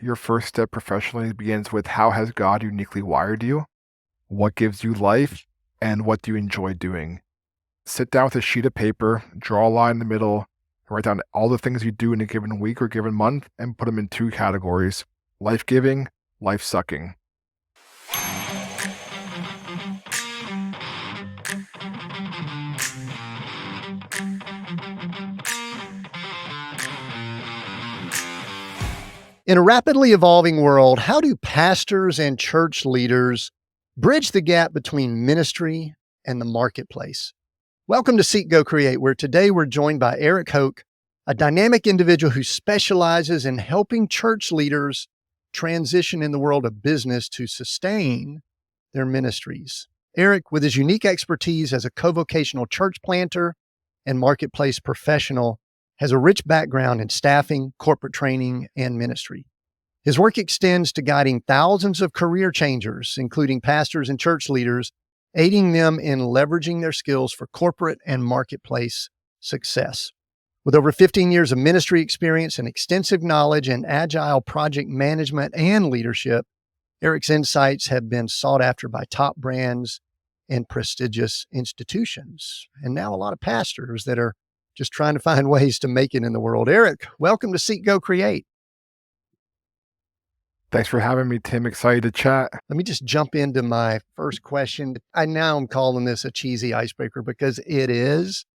your first step professionally begins with how has God uniquely wired you? What gives you life? And what do you enjoy doing? Sit down with a sheet of paper, draw a line in the middle, write down all the things you do in a given week or given month, and put them in two categories: life-giving, life-sucking. In a rapidly evolving world, how do pastors and church leaders bridge the gap between ministry and the marketplace? Welcome to Seek, Go, Create, where today we're joined by Eric Hoke, a dynamic individual who specializes in helping church leaders transition in the world of business to sustain their ministries. Eric, with his unique expertise as a co-vocational church planter and marketplace professional, has a rich background in staffing, corporate training, and ministry. His work extends to guiding thousands of career changers, including pastors and church leaders, aiding them in leveraging their skills for corporate and marketplace success. With over 15 years of ministry experience and extensive knowledge in agile project management and leadership, Eric's insights have been sought after by top brands and prestigious institutions. And now a lot of pastors that are just trying to find ways to make it in the world. Eric, welcome to Seek, Go, Create. Thanks for having me, Tim. Excited to chat. Let me just jump into my first question. I'm calling this a cheesy icebreaker because it is.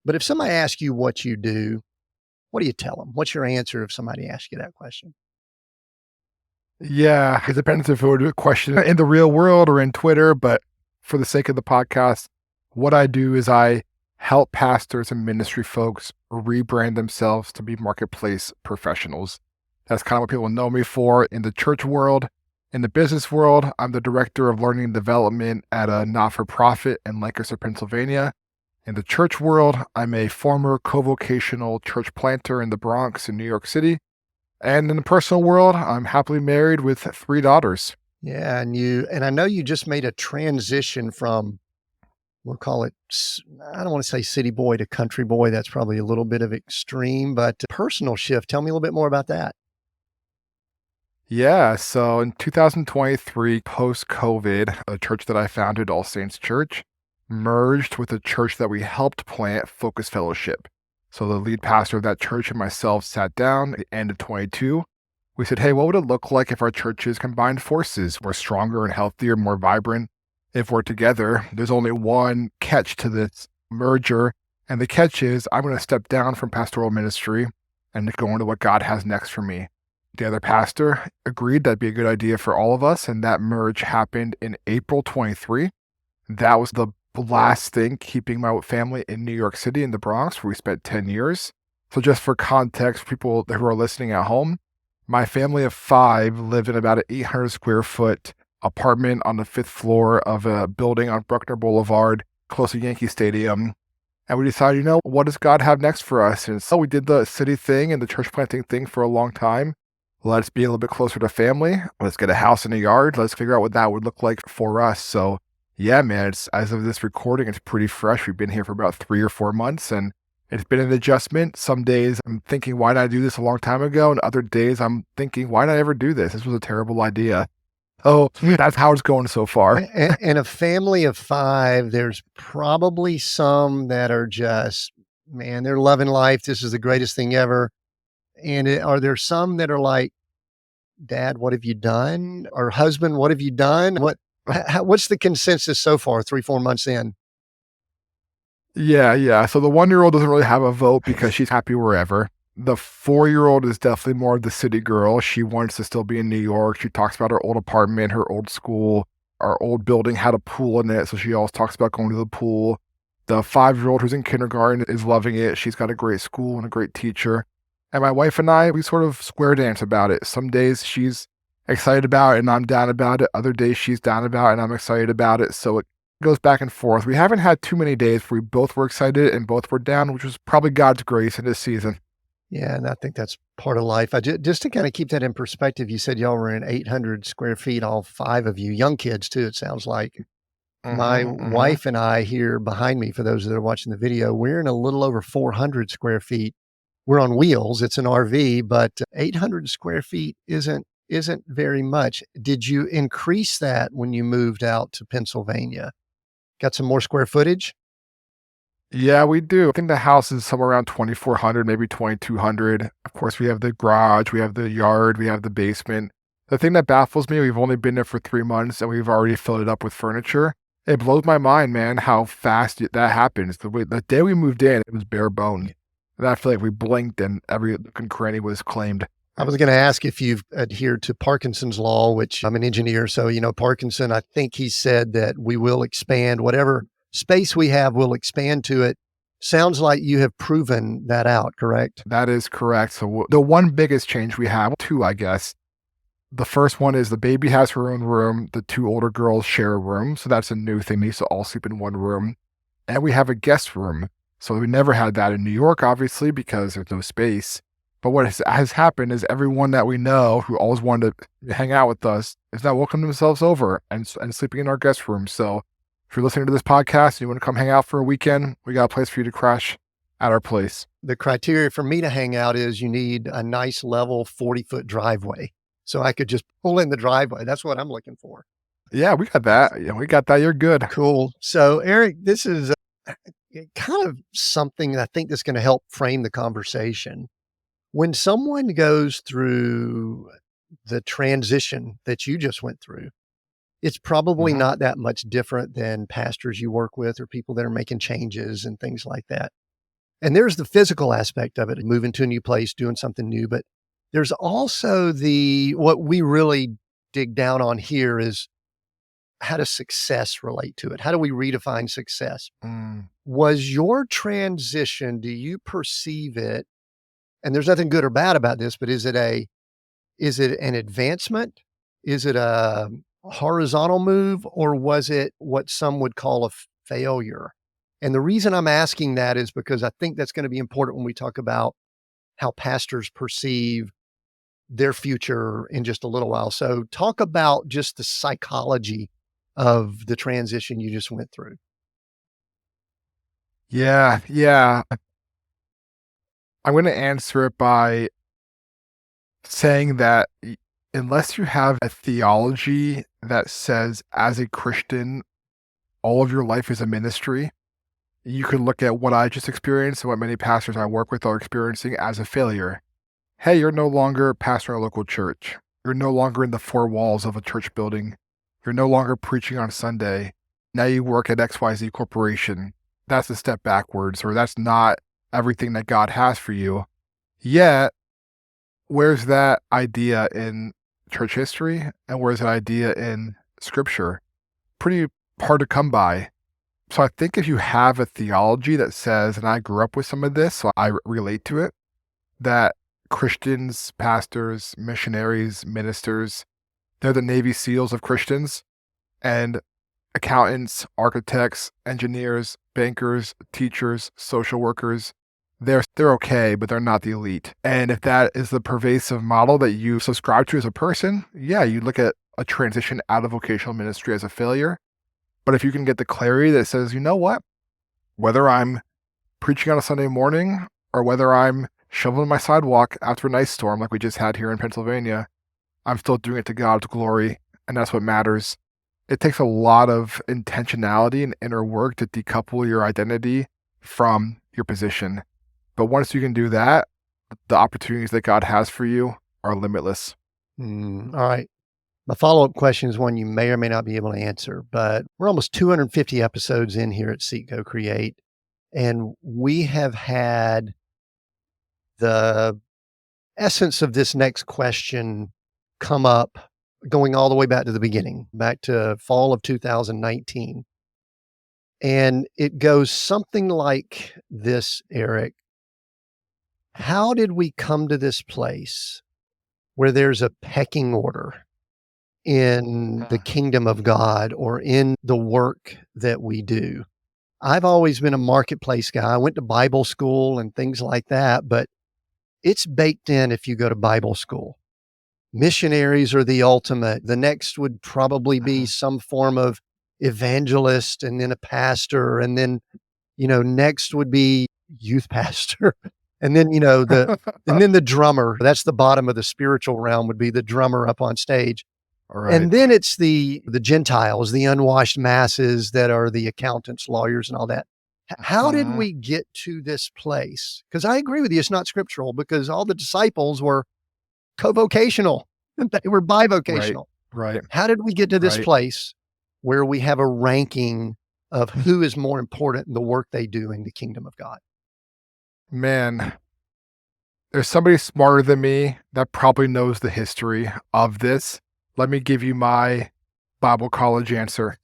But if somebody asks you what you do, what do you tell them? What's your answer if somebody asks you that question? Yeah, it depends if it would be a question in the real world or in Twitter, but for the sake of the podcast, what I do is I help pastors and ministry folks rebrand themselves to be marketplace professionals. That's kind of what people know me for in the church world. In the business world, I'm the director of learning and development at a not-for-profit in Lancaster, Pennsylvania. In the church world, I'm a former co-vocational church planter in the Bronx in New York City. And in the personal world, I'm happily married with 3 daughters. Yeah, and I know you just made a transition from, we'll call it, I don't want to say city boy to country boy. That's probably a little bit of extreme, but personal shift. Tell me a little bit more about that. Yeah, so in 2023, post-COVID, a church that I founded, All Saints Church, merged with a church that we helped plant, Focus Fellowship. So the lead pastor of that church and myself sat down at the end of 22. We said, hey, what would it look like if our churches combined forces? We're stronger and healthier, more vibrant if we're together. There's only one catch to this merger, and the catch is I'm going to step down from pastoral ministry and go into what God has next for me. The other pastor agreed that'd be a good idea for all of us, and that merge happened in April 23. That was the last thing keeping my family in New York City in the Bronx, where we spent 10 years. So just for context, people who are listening at home, my family of 5 live in about an 800 square foot apartment on the 5th floor of a building on Bruckner Boulevard, close to Yankee Stadium. And we decided, what does God have next for us? And so we did the city thing and the church planting thing for a long time. Let's be a little bit closer to family. Let's get a house and a yard. Let's figure out what that would look like for us. So yeah, man, as of this recording, it's pretty fresh. We've been here for about 3 or 4 months, and it's been an adjustment. Some days I'm thinking, why did I do this a long time ago? And other days I'm thinking, why did I ever do this? This was a terrible idea. Oh, that's how it's going so far. And a family of 5, there's probably some that are just, man, they're loving life. This is the greatest thing ever. And are there some that are like, Dad, what have you done? Or husband, what have you done? What's the consensus so far, 3-4 months in? Yeah. So the 1-year-old doesn't really have a vote because she's happy wherever. The 4-year-old is definitely more of the city girl. She wants to still be in New York. She talks about her old apartment, her old school, our old building had a pool in it. So she always talks about going to the pool. The 5-year-old who's in kindergarten is loving it. She's got a great school and a great teacher. And my wife and I, we sort of square dance about it. Some days she's excited about it and I'm down about it. Other days she's down about it and I'm excited about it. So it goes back and forth. We haven't had too many days where we both were excited and both were down, which was probably God's grace in this season. Yeah, and I think that's part of life. Just to kind of keep that in perspective, you said y'all were in 800 square feet, all 5 of you, young kids too, it sounds like. My wife and I here behind me, for those that are watching the video, we're in a little over 400 square feet. we're on wheels. It's an RV, but 800 square feet isn't very much. Did you increase that when you moved out to Pennsylvania? Got some more square footage? Yeah, we do. I think the house is somewhere around 2,400, maybe 2,200. Of course, we have the garage, we have the yard, we have the basement. The thing that baffles me, we've only been there for 3 months and we've already filled it up with furniture. It blows my mind, man, how fast that happens. The day we moved in, it was bare bones. And I feel like we blinked and every nook and cranny was claimed. I was going to ask if you've adhered to Parkinson's law, which I'm an engineer. So, Parkinson, I think he said that we will expand whatever space we have, we'll expand to it. Sounds like you have proven that out, correct? That is correct. So the one biggest change we have, two, I guess. The first one is the baby has her own room. The two older girls share a room. So that's a new thing. They used to all sleep in one room. And we have a guest room. So we never had that in New York, obviously, because there's no space. But what has happened is everyone that we know who always wanted to hang out with us is now welcoming themselves over and sleeping in our guest room. So if you're listening to this podcast and you want to come hang out for a weekend, we got a place for you to crash at our place. The criteria for me to hang out is you need a nice level 40-foot driveway. So I could just pull in the driveway. That's what I'm looking for. Yeah, we got that. Yeah, we got that. You're good. Cool. So Eric, this is kind of something I think that's going to help frame the conversation. When someone goes through the transition that you just went through, it's probably not that much different than pastors you work with or people that are making changes and things like that. And there's the physical aspect of it, moving to a new place, doing something new. But there's also what we really dig down on here is how does success relate to it? How do we redefine success? Was your transition, do you perceive it, and there's nothing good or bad about this, but is it an advancement? Is it a horizontal move, or was it what some would call a failure? And the reason I'm asking that is because I think that's going to be important when we talk about how pastors perceive their future in just a little while. So talk about just the psychology of the transition you just went through. Yeah. I'm going to answer it by saying that unless you have a theology that says, as a Christian, all of your life is a ministry, you could look at what I just experienced and what many pastors I work with are experiencing as a failure. Hey, you're no longer pastoring a local church. You're no longer in the four walls of a church building. You're no longer preaching on Sunday. Now you work at XYZ Corporation. That's a step backwards, or that's not everything that God has for you. Yet, where's that idea in church history? And where's that idea in scripture? Pretty hard to come by. So I think if you have a theology that says, and I grew up with some of this, so I relate to it, that Christians, pastors, missionaries, ministers, they're the Navy SEALs of Christians, and accountants, architects, engineers, bankers, teachers, social workers, they're okay, but they're not the elite. And if that is the pervasive model that you subscribe to as a person, yeah, you look at a transition out of vocational ministry as a failure. But if you can get the clarity that says, you know what, whether I'm preaching on a Sunday morning or whether I'm shoveling my sidewalk after an ice storm like we just had here in Pennsylvania, I'm still doing it to God's glory, and that's what matters. It takes a lot of intentionality and inner work to decouple your identity from your position. But once you can do that, the opportunities that God has for you are limitless. All right. My follow-up question is one you may or may not be able to answer, but we're almost 250 episodes in here at Seek, Go, Create, and we have had the essence of this next question come up going all the way back to the beginning, back to fall of 2019. And it goes something like this, Eric. How did we come to this place where there's a pecking order in the kingdom of God or in the work that we do? I've always been a marketplace guy. I went to Bible school and things like that, but it's baked in if you go to Bible school. Missionaries are the ultimate. The next would probably be some form of evangelist and then a pastor. And then, next would be youth pastor. And then, and then the drummer, that's the bottom of the spiritual realm would be the drummer up on stage. All And right. then it's the Gentiles, the unwashed masses that are the accountants, lawyers, and all that. How did Mhm. we get to this place? Because I agree with you, it's not scriptural because all the disciples were co-vocational. They were Right. bivocational. Right. How did we get to this Right. place where we have a ranking of who is more important in the work they do in the kingdom of God? Man, there's somebody smarter than me that probably knows the history of this. Let me give you my Bible college answer.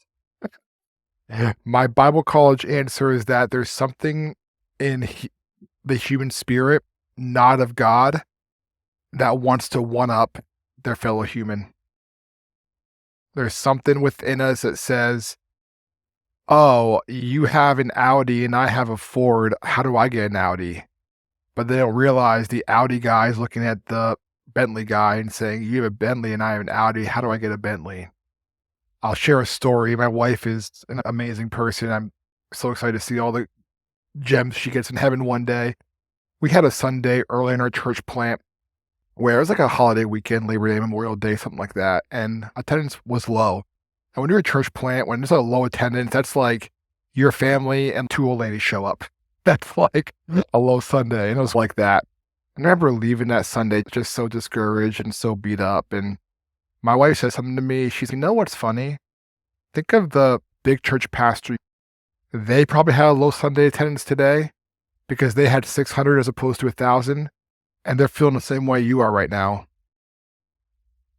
My Bible college answer is that there's something in the human spirit, not of God, that wants to one up their fellow human. There's something within us that says, "Oh, you have an Audi and I have a Ford. How do I get an Audi?" But they don't realize the Audi guy is looking at the Bentley guy and saying, "You have a Bentley and I have an Audi. How do I get a Bentley?" I'll share a story. My wife is an amazing person. I'm so excited to see all the gems she gets in heaven one day. We had a Sunday early in our church plant where it was like a holiday weekend, Labor Day, Memorial Day, something like that, and attendance was low. And when you're a church plant, when there's a low attendance, that's like your family and two old ladies show up. That's like a low Sunday, and it was like that. I remember leaving that Sunday just so discouraged and so beat up, and my wife said something to me. She's, "You know what's funny? Think of the big church pastor. They probably had a low Sunday attendance today because they had 600 as opposed to 1,000, and they're feeling the same way you are right now."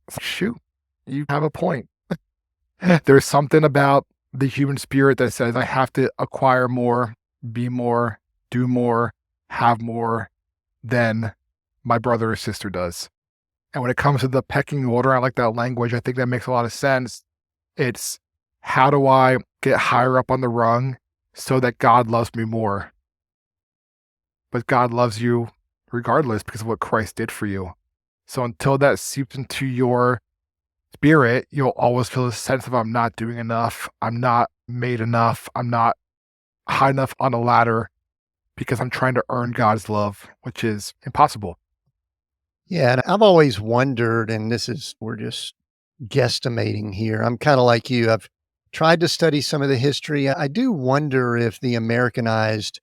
It's like, shoot, you have a point. There's something about the human spirit that says, I have to acquire more, be more, do more, have more than my brother or sister does. And when it comes to the pecking order, I like that language. I think that makes a lot of sense. It's how do I get higher up on the rung so that God loves me more? But God loves you regardless because of what Christ did for you. So until that seeps into your spirit, you'll always feel a sense of I'm not doing enough. I'm not made enough. I'm not high enough on a ladder because I'm trying to earn God's love, which is impossible. Yeah, and I've always wondered, and we're just guesstimating here. I'm kind of like you. I've tried to study some of the history. I do wonder if the Americanized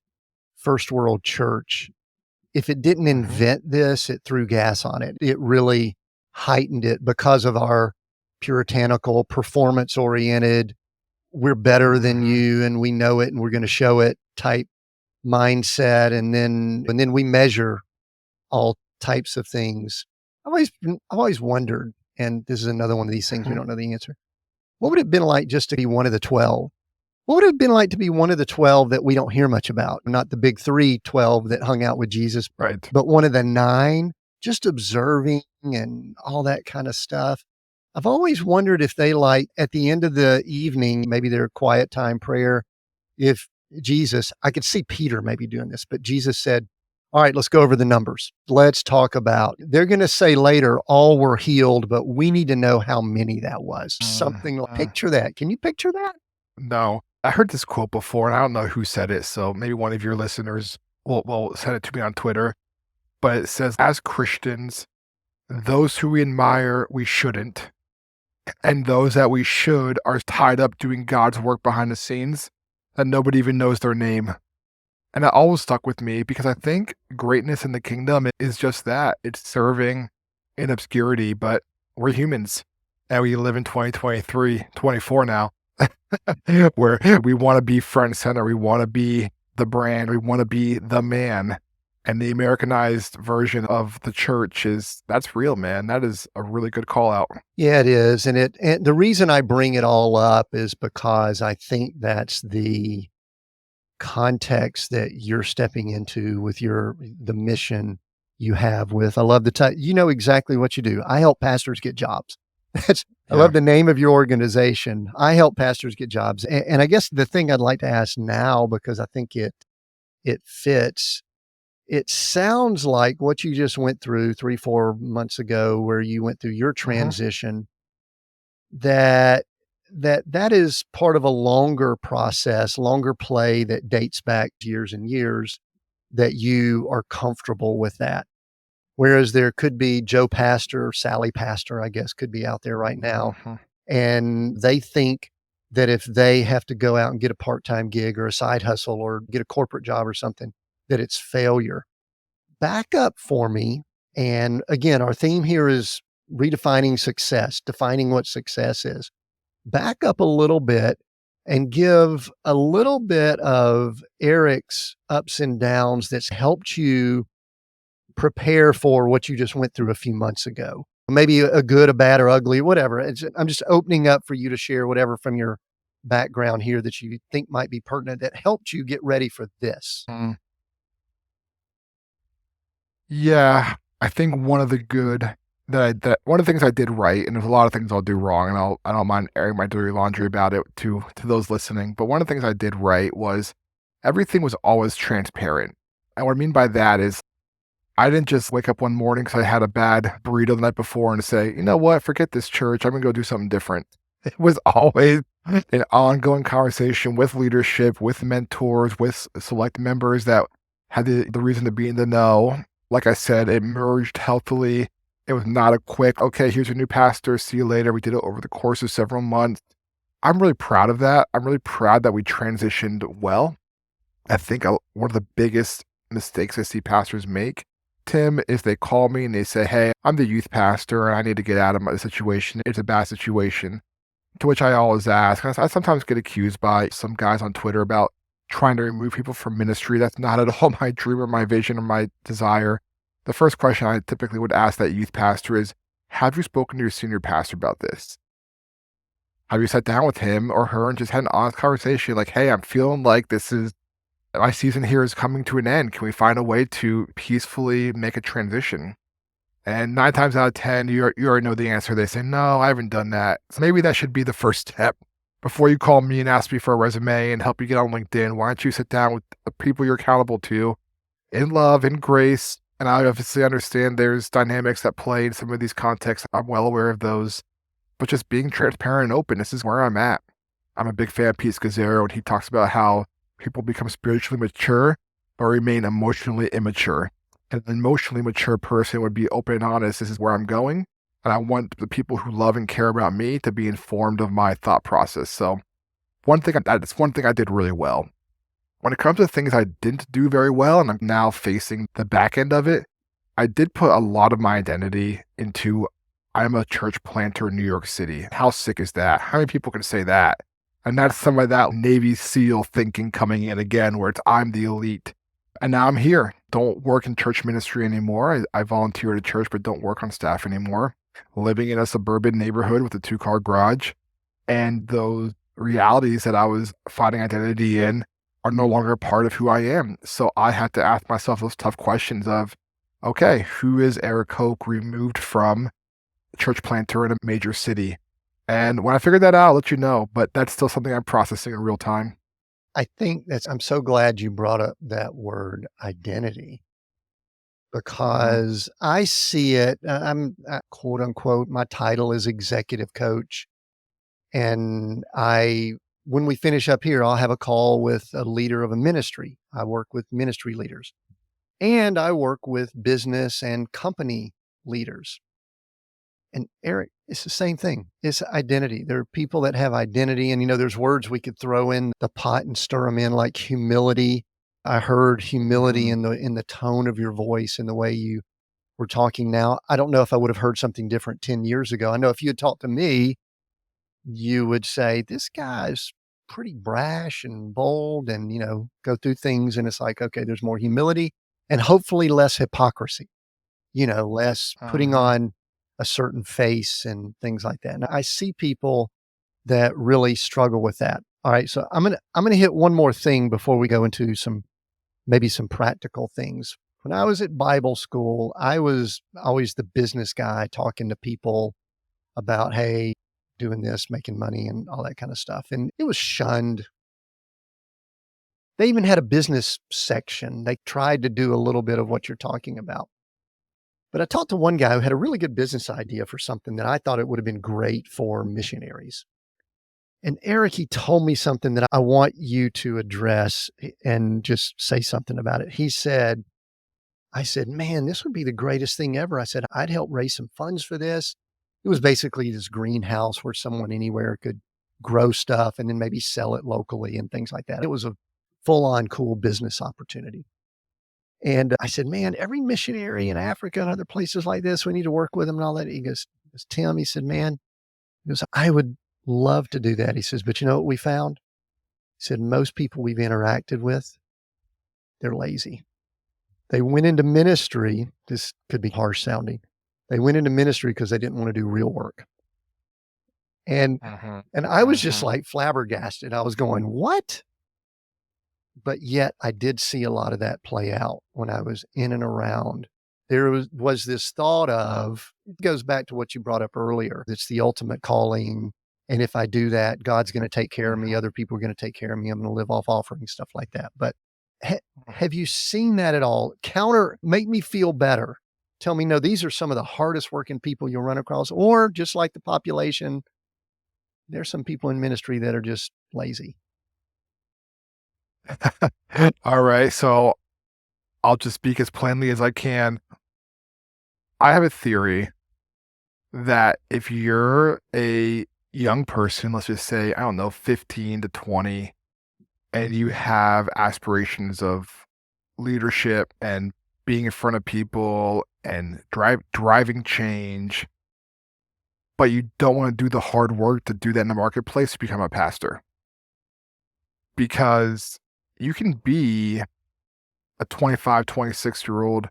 first world church, if it didn't Hmm. invent this, it threw gas on it. It really heightened it because of our puritanical, performance oriented, we're better than Hmm. you and we know it and we're going to show it type mindset. And then we measure all types of things. I've always wondered, and this is another one of these things we Hmm. don't know the answer. What would it have been like just to be one of the 12? What would it have been like to be one of the 12 that we don't hear much about? Not the big 3, 12 that hung out with Jesus, Right. but one of the 9, just observing and all that kind of stuff. I've always wondered if they like at the end of the evening, maybe their quiet time prayer, if Jesus, I could see Peter maybe doing this, but Jesus said, all right, let's go over the numbers. Let's talk about, they're going to say later, all were healed, but we need to know how many that was. Something like, Mhm. picture that. Can you picture that? No, I heard this quote before, and I don't know who said it. So maybe one of your listeners will send it to me on Twitter. But it says, as Christians, those who we admire, we shouldn't. And those that we should are tied up doing God's work behind the scenes that nobody even knows their name. And that always stuck with me because I think greatness in the kingdom is just that. It's serving in obscurity, but we're humans and we live in 2023, 24 now, where we want to be front and center. We want to be the brand. We want to be the man. And the Americanized version of the church that's real, man. That is a really good call out. Yeah, it is. And the reason I bring it all up is because I think that's the context that you're stepping into with the mission you have with, I love the title. You know exactly what you do. I help pastors get jobs. I Yeah. love the name of your organization. I help pastors get jobs. And I guess the thing I'd like to ask now, because I think it fits, it sounds like what you just went through 3, 4 months ago, where you went through your Hmm. transition, that that is part of a longer process, longer play that dates back years and years. that you are comfortable with that. Whereas there could be Joe Pastor, Sally Pastor, I guess, could be out there right now, Mhm. and they think that if they have to go out and get a part-time gig or a side hustle or get a corporate job or something, that it's failure. Back up for me. And again, our theme here is redefining success, defining what success is. Back up a little bit and give a little bit of Eric's ups and downs that's helped you prepare for what you just went through a few months ago. Maybe a good, a bad, or ugly, whatever. I'm just opening up for you to share whatever from your background here that you think might be pertinent that helped you get ready for this. Mm. Yeah, I think one of the good that one of the things I did right, and there's a lot of things I'll do wrong, and I don't mind airing my dirty laundry about it to those listening. But one of the things I did right was everything was always transparent. And what I mean by that is I didn't just wake up one morning because I had a bad burrito the night before and say, you know what, forget this church. I'm gonna go do something different. It was always an ongoing conversation with leadership, with mentors, with select members that had the reason to be in the know. Like I said, it merged healthily. It was not a quick, okay, here's your new pastor. See you later. We did it over the course of several months. I'm really proud of that. I'm really proud that we transitioned well. I think one of the biggest mistakes I see pastors make, Tim, is they call me and they say, hey, I'm the youth pastor and I need to get out of my situation. It's a bad situation. To which I always ask, I sometimes get accused by some guys on Twitter about trying to remove people from ministry. That's not at all my dream or my vision or my desire. The first question I typically would ask that youth pastor is, have you spoken to your senior pastor about this? Have you sat down with him or her and just had an honest conversation like, hey, I'm feeling like this is my season here is coming to an end. Can we find a way to peacefully make a transition? And 9 times out of 10, you already know the answer. They say, "No, I haven't done that." So maybe that should be the first step. Before you call me and ask me for a resume and help you get on LinkedIn, why don't you sit down with the people you're accountable to in love, in grace? And I obviously understand there's dynamics that play in some of these contexts. I'm well aware of those. But just being transparent and open, this is where I'm at. I'm a big fan of Pete Scazzaro, and he talks about how people become spiritually mature but remain emotionally immature. And an emotionally mature person would be open and honest. This is where I'm going. And I want the people who love and care about me to be informed of my thought process. So that's one thing I did really well. When it comes to things I didn't do very well, and I'm now facing the back end of it, I did put a lot of my identity into I'm a church planter in New York City. How sick is that? How many people can say that? And that's some of that Navy SEAL thinking coming in again, where it's I'm the elite. And now I'm here. Don't work in church ministry anymore. I volunteer at a church, but don't work on staff anymore. Living in a suburban neighborhood with a 2-car garage. And those realities that I was finding identity in are no longer a part of who I am. So I had to ask myself those tough questions of, okay, who is Eric Hoke removed from church planter in a major city? And when I figured that out, I'll let you know. But that's still something I'm processing in real time. I'm so glad you brought up that word identity Mhm. because I see it. I'm quote unquote, my title is executive coach. And when we finish up here, I'll have a call with a leader of a ministry. I work with ministry leaders and I work with business and company leaders. And Eric, it's the same thing. It's identity. There are people that have identity, and there's words we could throw in the pot and stir them in, like humility. I heard humility Mhm. in the tone of your voice and the way you were talking now. I don't know if I would have heard something different 10 years ago. I know if you had talked to me, you would say, this guy's pretty brash and bold and, go through things. And it's like, okay, there's more humility and hopefully less hypocrisy, less putting Mhm. on a certain face and things like that. And I see people that really struggle with that. All right. So I'm gonna hit one more thing before we go into maybe some practical things. When I was at Bible school, I was always the business guy talking to people about, hey, doing this, making money and all that kind of stuff. And it was shunned. They even had a business section. They tried to do a little bit of what you're talking about. But I talked to one guy who had a really good business idea for something that I thought it would have been great for missionaries. And Eric, he told me something that I want you to address and just say something about it. I said, man, this would be the greatest thing ever. I said, I'd help raise some funds for this. It was basically this greenhouse where someone anywhere could grow stuff and then maybe sell it locally and things like that. It was a full on cool business opportunity. And I said, man, every missionary in Africa and other places like this, we need to work with them and all that. Tim, he said, man, he goes, I would love to do that. He says, but you know what we found? He said, most people we've interacted with, they're lazy. They went into ministry. This could be harsh sounding. They went into ministry because they didn't want to do real work. And Mhm, and I was just mhm. like flabbergasted. I was going, what? But yet I did see a lot of that play out when I was in and around. There was this thought of, it goes back to what you brought up earlier. It's the ultimate calling. And if I do that, God's going to take care of me. Mhm, Other people are going to take care of me. I'm going to live off offerings, stuff like that. But mhm. have you seen that at all? Make me feel better. Tell me, no, these are some of the hardest working people you'll run across. Or just like the population, there's some people in ministry that are just lazy. All right, so I'll just speak as plainly as I can. I have a theory that if you're a young person, let's just say, I don't know, 15 to 20, and you have aspirations of leadership and being in front of people and driving change, but you don't want to do the hard work to do that in the marketplace to become a pastor. Because you can be a 25, 26-year-old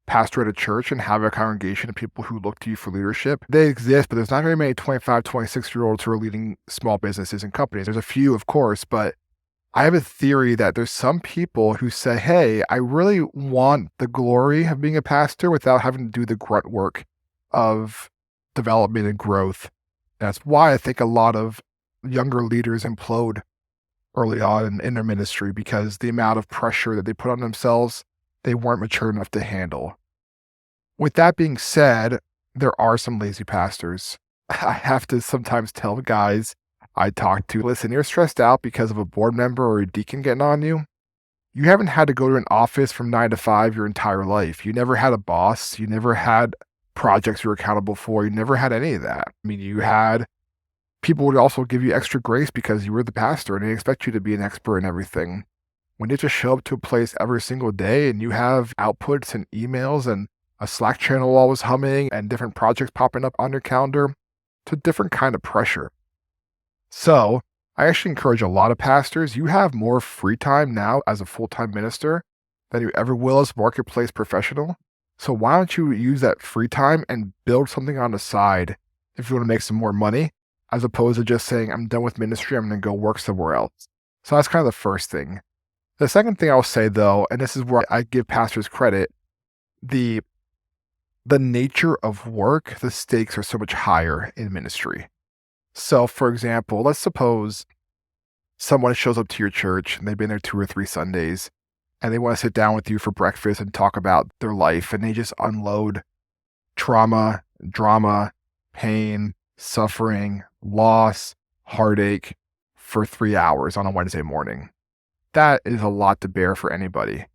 pastor at a church and have a congregation of people who look to you for leadership. They exist, but there's not very many 25, 26-year-olds who are leading small businesses and companies. There's a few, of course, but I have a theory that there's some people who say, hey, I really want the glory of being a pastor without having to do the grunt work of development and growth. That's why I think a lot of younger leaders implode early on in their ministry because the amount of pressure that they put on themselves, they weren't mature enough to handle. With that being said, there are some lazy pastors. I have to sometimes tell guys I talk to, listen, you're stressed out because of a board member or a deacon getting on you. You haven't had to go to an office from 9 to 5 your entire life. You never had a boss. You never had projects you were accountable for. You never had any of that. I mean, you had people would also give you extra grace because you were the pastor and they expect you to be an expert in everything. When you just show up to a place every single day and you have outputs and emails and a Slack channel always humming and different projects popping up on your calendar, it's a different kind of pressure. So I actually encourage a lot of pastors, you have more free time now as a full-time minister than you ever will as a marketplace professional. So why don't you use that free time and build something on the side if you want to make some more money, as opposed to just saying, I'm done with ministry, I'm going to go work somewhere else. So that's kind of the first thing. The second thing I'll say though, and this is where I give pastors credit, the nature of work, the stakes are so much higher in ministry. So for example, let's suppose someone shows up to your church and they've been there 2 or 3 Sundays and they want to sit down with you for breakfast and talk about their life and they just unload trauma, drama, pain, suffering, loss, heartache for 3 hours on a Wednesday morning. That is a lot to bear for anybody.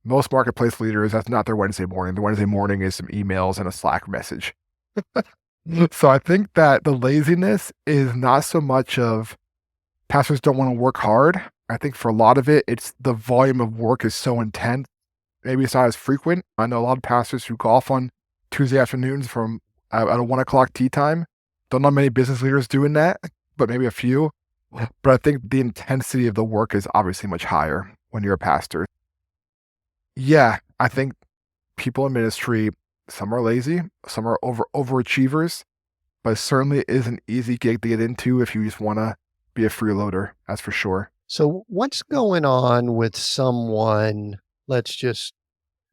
Most marketplace leaders, that's not their Wednesday morning. The Wednesday morning is some emails and a Slack message. So I think that the laziness is not so much of pastors don't want to work hard. I think for a lot of it, it's the volume of work is so intense. Maybe it's not as frequent. I know a lot of pastors who golf on Tuesday afternoons from at a 1 o'clock tea time. Don't know many business leaders doing that, but maybe a few. But I think the intensity of the work is obviously much higher when you're a pastor. Yeah, I think people in ministry, some are lazy, some are overachievers, but it certainly is an easy gig to get into if you just want to be a freeloader, that's for sure. So, what's going on with someone? Let's just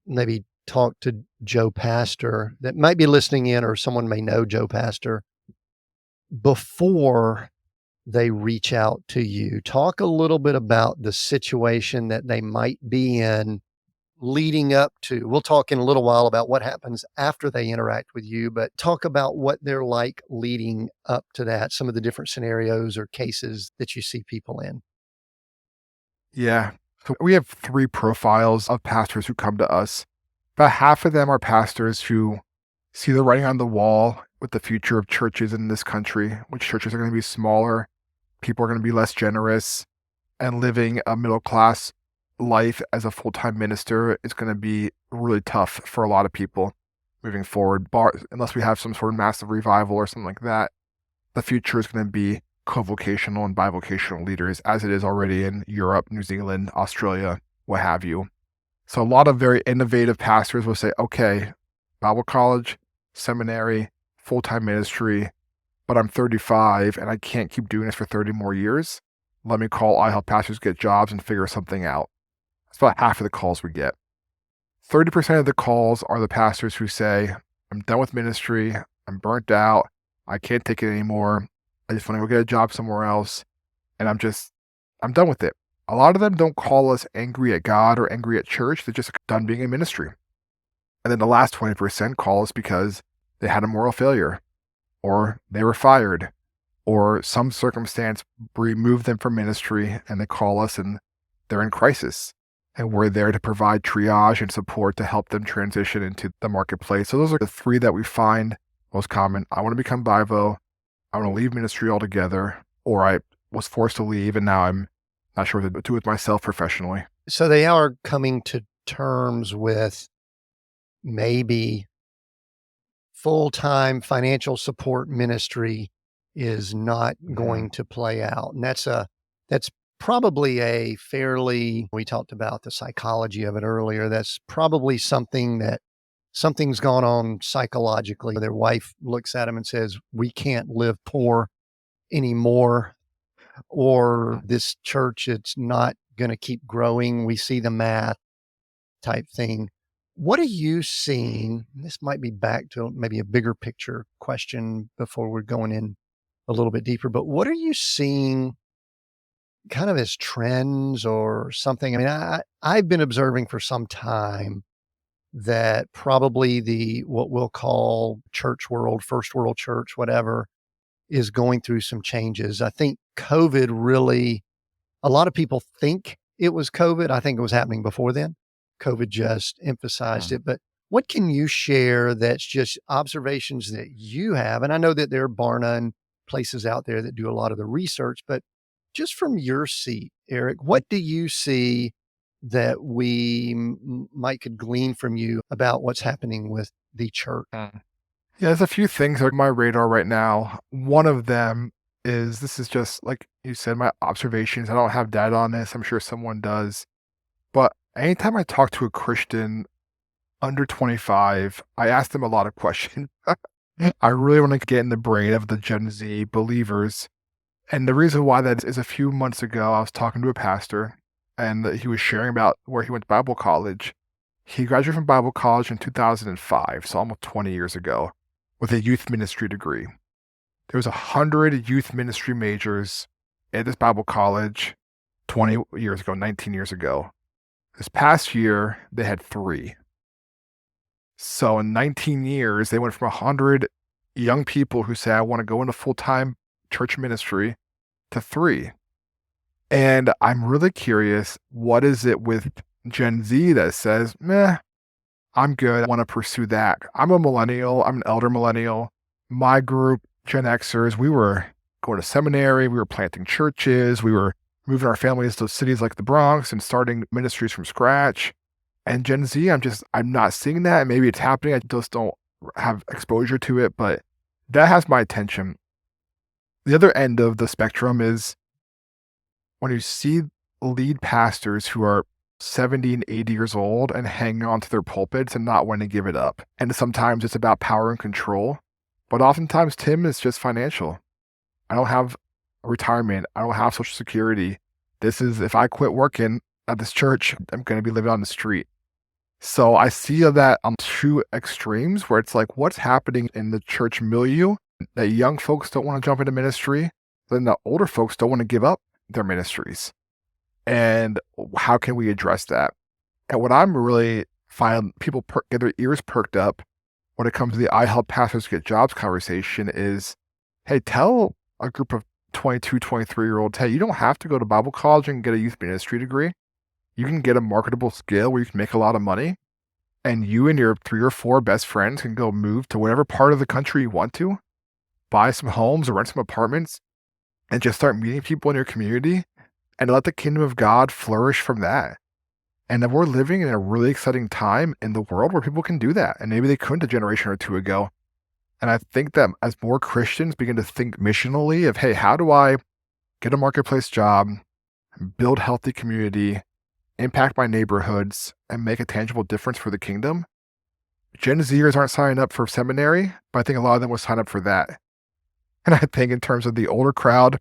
maybe talk to Joe Pastor that might be listening in, or someone may know Joe Pastor before they reach out to you. Talk a little bit about the situation that they might be in leading up to. We'll talk in a little while about what happens after they interact with you, but talk about what they're like leading up to that, some of the different scenarios or cases that you see people in. Yeah. So we have three profiles of pastors who come to us. About half of them are pastors who see the writing on the wall with the future of churches in this country, which churches are going to be smaller, people are going to be less generous, and living a middle class life as a full time minister is going to be really tough for a lot of people moving forward. Unless we have some sort of massive revival or something like that, the future is going to be co-vocational and bi-vocational leaders, as it is already in Europe, New Zealand, Australia, what have you. So a lot of very innovative pastors will say, okay, Bible college, seminary, full-time ministry, but I'm 35 and I can't keep doing this for 30 more years. Let me call iHelp pastors get jobs and figure something out. That's about half of the calls we get. 30% of the calls are the pastors who say, I'm done with ministry, I'm burnt out, I can't take it anymore, I just want to go get a job somewhere else, and I'm done with it. A lot of them don't call us angry at God or angry at church, they're just done being in ministry. And then the last 20% call us because they had a moral failure, or they were fired, or some circumstance removed them from ministry, and they call us and they're in crisis. And we're there to provide triage and support to help them transition into the marketplace. So those are the three that we find most common. I want to become bi-vo, I want to leave ministry altogether, or I was forced to leave and now I'm not sure what to do with myself professionally. So they are coming to terms with maybe full-time financial support ministry is not going to play out. And that's probably a fairly, we talked about the psychology of it earlier. That's probably something's gone on psychologically. Their wife looks at them and says, we can't live poor anymore, or this church, it's not going to keep growing. We see the math type thing. What are you seeing? This might be back to maybe a bigger picture question before we're going in a little bit deeper, but what are you seeing kind of as trends or something? I mean, I've been observing for some time that probably what we'll call church world, first world church, whatever, is going through some changes. I think COVID really, a lot of people think it was COVID. I think it was happening before then. COVID just emphasized it. But what can you share that's just observations that you have? And I know that there are bar none places out there that do a lot of the research, but just from your seat, Eric, what do you see that we might could glean from you about what's happening with the church? Yeah, there's a few things on my radar right now. One of them is, this is just like you said, my observations. I don't have data on this. I'm sure someone does. But anytime I talk to a Christian under 25, I ask them a lot of questions. I really want to get in the brain of the Gen Z believers. And the reason why that is, a few months ago, I was talking to a pastor and he was sharing about where he went to Bible college. He graduated from Bible college in 2005, so almost 20 years ago, with a youth ministry degree. There was 100 youth ministry majors at this Bible college 20 years ago, 19 years ago. This past year, they had 3. So in 19 years, they went from 100 young people who say, I want to go into full-time church ministry, to 3. And I'm really curious, what is it with Gen Z that says, meh, I'm good, I want to pursue that. I'm a millennial, I'm an elder millennial. My group, Gen Xers, we were going to seminary, we were planting churches, we were moving our families to cities like the Bronx and starting ministries from scratch. And Gen Z, I'm not seeing that. Maybe it's happening, I just don't have exposure to it, but that has my attention. The other end of the spectrum is when you see lead pastors who are 70 and 80 years old and hanging on to their pulpits and not wanting to give it up. And sometimes it's about power and control, but oftentimes, Tim, it's just financial. I don't have a retirement. I don't have Social Security. This is, if I quit working at this church, I'm going to be living on the street. So I see that on two extremes where it's like, what's happening in the church milieu that young folks don't want to jump into ministry, then the older folks don't want to give up their ministries. And how can we address that? And what I'm really finding people get their ears perked up when it comes to the I help pastors get jobs conversation is, hey, tell a group of 22, 23-year-olds, hey, you don't have to go to Bible college and get a youth ministry degree. You can get a marketable skill where you can make a lot of money, and you and your 3 or 4 best friends can go move to whatever part of the country you want to, buy some homes or rent some apartments, and just start meeting people in your community and let the kingdom of God flourish from that. And then we're living in a really exciting time in the world where people can do that. And maybe they couldn't a generation or two ago. And I think that as more Christians begin to think missionally of, hey, how do I get a marketplace job, build healthy community, impact my neighborhoods, and make a tangible difference for the kingdom? Gen Zers aren't signing up for seminary, but I think a lot of them will sign up for that. And I think in terms of the older crowd,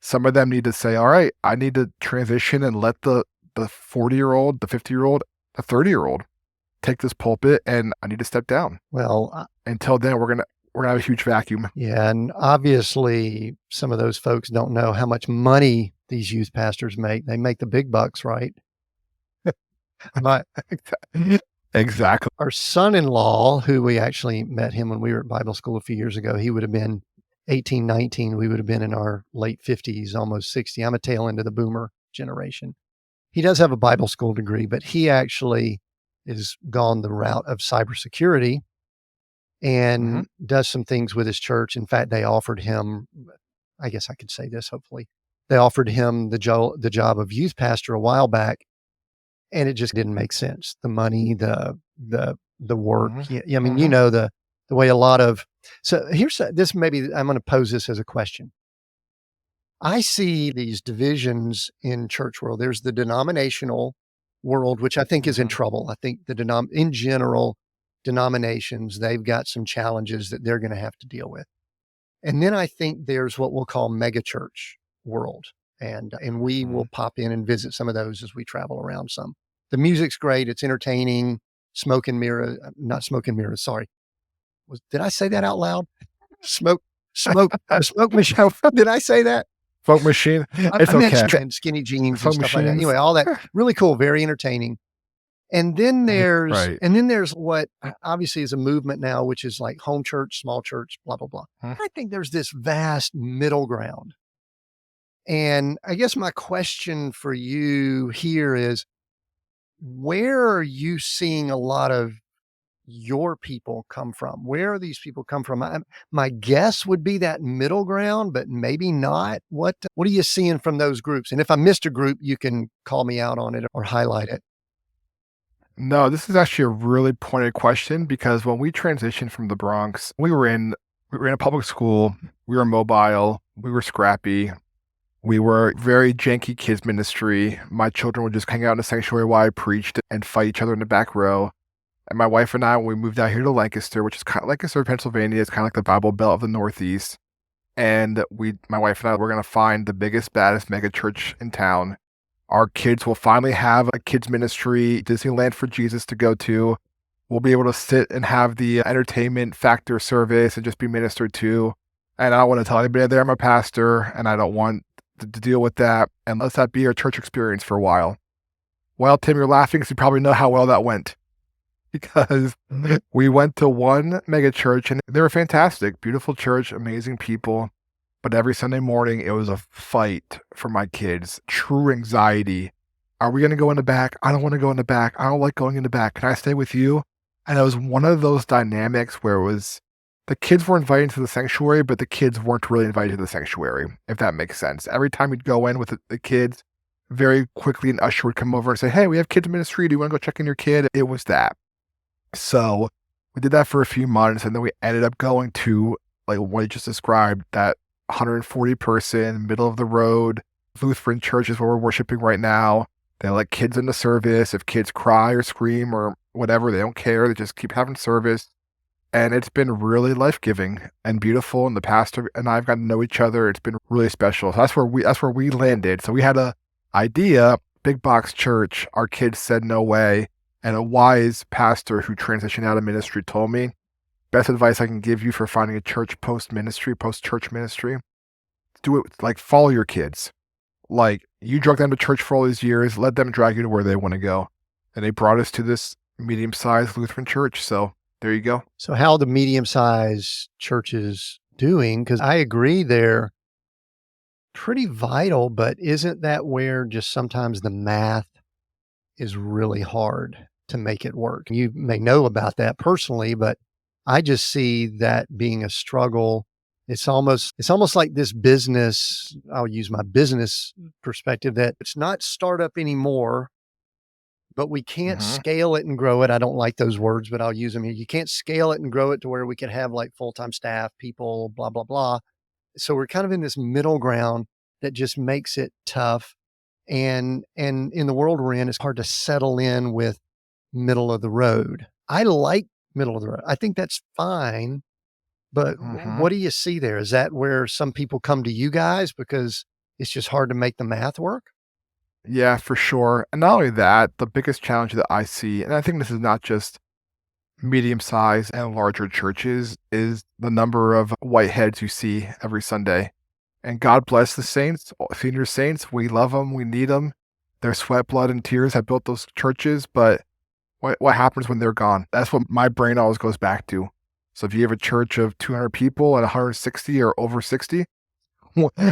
some of them need to say, all right, I need to transition and let the 40-year-old, the 50-year-old, the 30-year-old take this pulpit, and I need to step down. Well, until then, we're gonna have a huge vacuum. Yeah, and obviously some of those folks don't know how much money these youth pastors make. They make the big bucks, right? My Exactly. Our son-in-law, who we actually met him when we were at Bible school a few years ago, he would have been 18, 19. We would have been in our late 50s, almost 60. I'm a tail end of the boomer generation. He does have a Bible school degree, but he actually has gone the route of cybersecurity and does some things with his church. In fact, they offered him, I guess I could say this, hopefully, they offered him the job of youth pastor a while back, and it just didn't make sense. The money, the work. I mean, you know, the way a lot of, so here's this, maybe I'm going to pose this as a question. I see these divisions in church world. There's the denominational world, which I think is in trouble. I think in general, denominations, they've got some challenges that they're going to have to deal with. And then I think there's what we'll call megachurch world. And we will pop in and visit some of those as we travel around some. The music's great. It's entertaining. Smoke and mirror, not smoke and mirrors. Sorry. Did I say that out loud? Smoke machine. Did I say that? Smoke machine. It's okay. And skinny jeans and stuff like that. Anyway, all that really cool, very entertaining. And then there's what obviously is a movement now, which is like home church, small church, blah, blah, blah. I think there's this vast middle ground. And I guess my question for you here is, where are you seeing a lot of your people come from? Where are these people come from? My guess would be that middle ground, but maybe not. What are you seeing from those groups? And if I missed a group, you can call me out on it or highlight it. No, this is actually a really pointed question, because when we transitioned from the Bronx, we were in a public school, we were mobile, we were scrappy, we were very janky kids ministry. My children would just hang out in the sanctuary while I preached and fight each other in the back row. And my wife and I, when we moved out here to Lancaster, which is kind of Lancaster, Pennsylvania, it's kind of like the Bible Belt of the Northeast. And my wife and I, we're going to find the biggest, baddest mega church in town. Our kids will finally have a kids ministry, Disneyland for Jesus to go to. We'll be able to sit and have the entertainment factor service and just be ministered to. And I don't want to tell anybody that I'm a pastor, and I don't want to deal with that. And let that be our church experience for a while. Well, Tim, you're laughing because you probably know how well that went. Because we went to one mega church and they were fantastic, beautiful church, amazing people. But every Sunday morning, it was a fight for my kids. True anxiety. Are we going to go in the back? I don't want to go in the back. I don't like going in the back. Can I stay with you? And it was one of those dynamics where it was the kids were invited to the sanctuary, but the kids weren't really invited to the sanctuary, if that makes sense. Every time we'd go in with the kids, very quickly an usher would come over and say, hey, we have kids ministry. Do you want to go check in your kid? It was that. So we did that for a few months, and then we ended up going to, like what you just described, that 140 person, middle of the road Lutheran church is where we're worshiping right now. They let kids into service. If kids cry or scream or whatever, they don't care. They just keep having service. And it's been really life-giving and beautiful. And the pastor and I have gotten to know each other. It's been really special. So that's where we landed. So we had a idea, big box church. Our kids said no way. And a wise pastor who transitioned out of ministry told me, best advice I can give you for finding a church post-church ministry, do it, like, follow your kids. Like, you drug them to church for all these years, let them drag you to where they want to go. And they brought us to this medium-sized Lutheran church. So there you go. So how are the medium-sized churches doing? Because I agree they're pretty vital, but isn't that where just sometimes the math is really hard to make it work? You may know about that personally, but I just see that being a struggle. It's almost like this business, I'll use my business perspective, that it's not startup anymore, but we can't Hmm. scale it and grow it. I don't like those words, but I'll use them here. You can't scale it and grow it to where we can have like full-time staff, people, blah, blah, blah. So we're kind of in this middle ground that just makes it tough. And in the world we're in, it's hard to settle in with middle of the road. I like middle of the road. I think that's fine. But Hmm. what do you see there? Is that where some people come to you guys because it's just hard to make the math work? Yeah, for sure. And not only that, the biggest challenge that I see, and I think this is not just medium-sized and larger churches, is the number of white heads you see every Sunday. And God bless the saints, senior saints. We love them. We need them. Their sweat, blood, and tears have built those churches. But what happens when they're gone? That's what my brain always goes back to. So if you have a church of 200 people and 160 or over 60,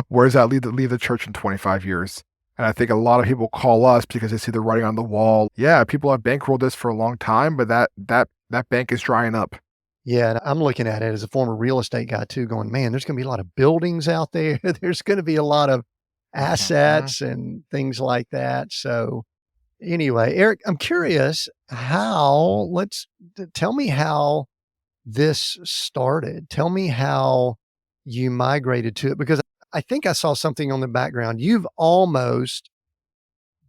where does that leave the church in 25 years? And I think a lot of people call us because they see the writing on the wall. Yeah, people have bankrolled this for a long time, but that bank is drying up. Yeah, and I'm looking at it as a former real estate guy too, going, man, there's going to be a lot of buildings out there. There's going to be a lot of Mhm. assets and things like that. So, anyway, Eric, I'm curious how, tell me how this started. Tell me how you migrated to it because I think I saw something on the background. You've almost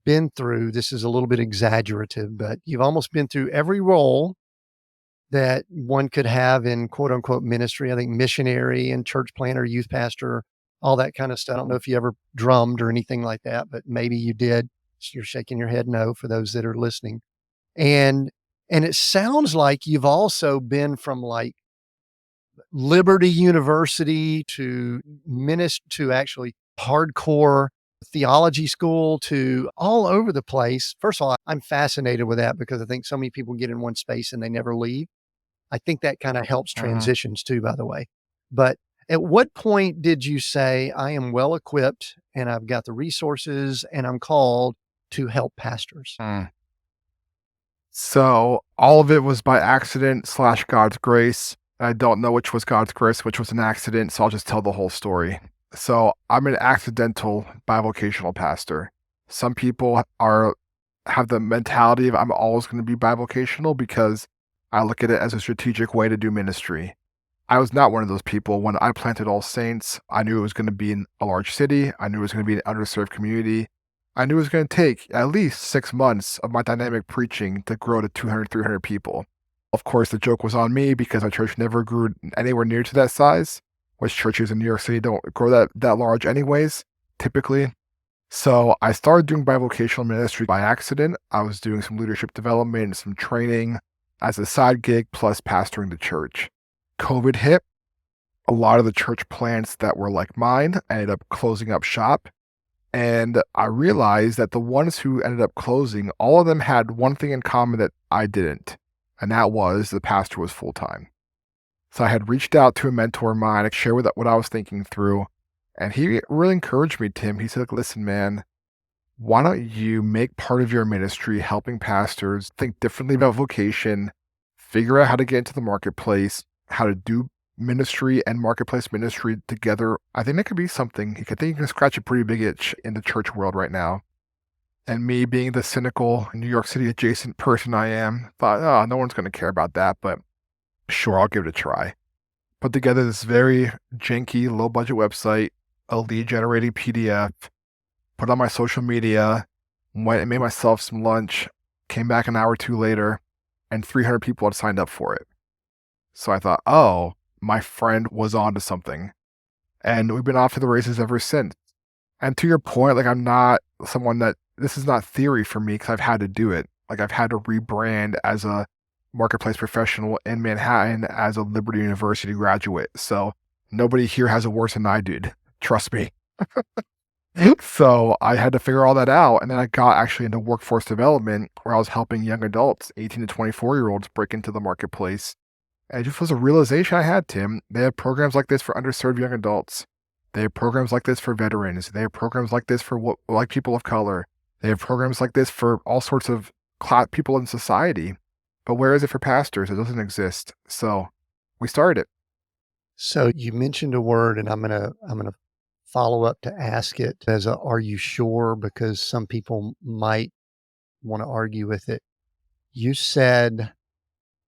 been through, this is a little bit exaggerative, but you've almost been through every role that one could have in quote unquote ministry. I think missionary and church planter, youth pastor, all that kind of stuff. I don't know if you ever drummed or anything like that, but maybe you did. So you're shaking your head no for those that are listening. And and it sounds like you've also been from like Liberty University to to actually hardcore theology school to all over the place. First of all, I'm fascinated with that because I think so many people get in one space and they never leave. I think that kind of helps Mhm. transitions too, by the way. But at what point did you say, I am well equipped and I've got the resources and I'm called to help pastors? Mm. So all of it was by accident slash God's grace. I don't know which was God's grace, which was an accident, so I'll just tell the whole story. So I'm an accidental bivocational pastor. Some people are have the mentality of I'm always going to be bivocational because I look at it as a strategic way to do ministry. I was not one of those people. When I planted All Saints, I knew it was going to be in a large city. I knew it was going to be an underserved community. I knew it was going to take at least 6 months of my dynamic preaching to grow to 200, 300 people. Of course, the joke was on me because my church never grew anywhere near to that size, which churches in New York City don't grow that large anyways, typically. So I started doing bivocational ministry by accident. I was doing some leadership development and some training as a side gig plus pastoring the church. COVID hit. A lot of the church plants that were like mine ended up closing up shop. And I realized that the ones who ended up closing, all of them had one thing in common that I didn't. And that was the pastor was full time. So I had reached out to a mentor of mine to share what I was thinking through. And he really encouraged me, Tim. He said, "Look, listen, man, why don't you make part of your ministry helping pastors think differently about vocation, figure out how to get into the marketplace, how to do ministry and marketplace ministry together. I think that could be something. I think you can scratch a pretty big itch in the church world right now." And me being the cynical New York City adjacent person I am, thought, oh, no one's going to care about that, but sure, I'll give it a try. Put together this very janky, low budget website, a lead generating PDF, put on my social media, went and made myself some lunch, came back an hour or two later, and 300 people had signed up for it. So I thought, oh, my friend was onto something. And we've been off to the races ever since. And to your point, like I'm not someone that this is not theory for me because I've had to do it. Like I've had to rebrand as a marketplace professional in Manhattan as a Liberty University graduate. So nobody here has it worse than I did. Trust me. So I had to figure all that out. And then I got actually into workforce development where I was helping young adults, 18 to 24-year-olds, break into the marketplace. And it just was a realization I had, Tim. They have programs like this for underserved young adults. They have programs like this for veterans. They have programs like this for like people of color. They have programs like this for all sorts of people in society. But where is it for pastors? It doesn't exist. So we started it. So you mentioned a word, and I'm gonna follow up to ask it as a, are you sure? Because some people might want to argue with it. You said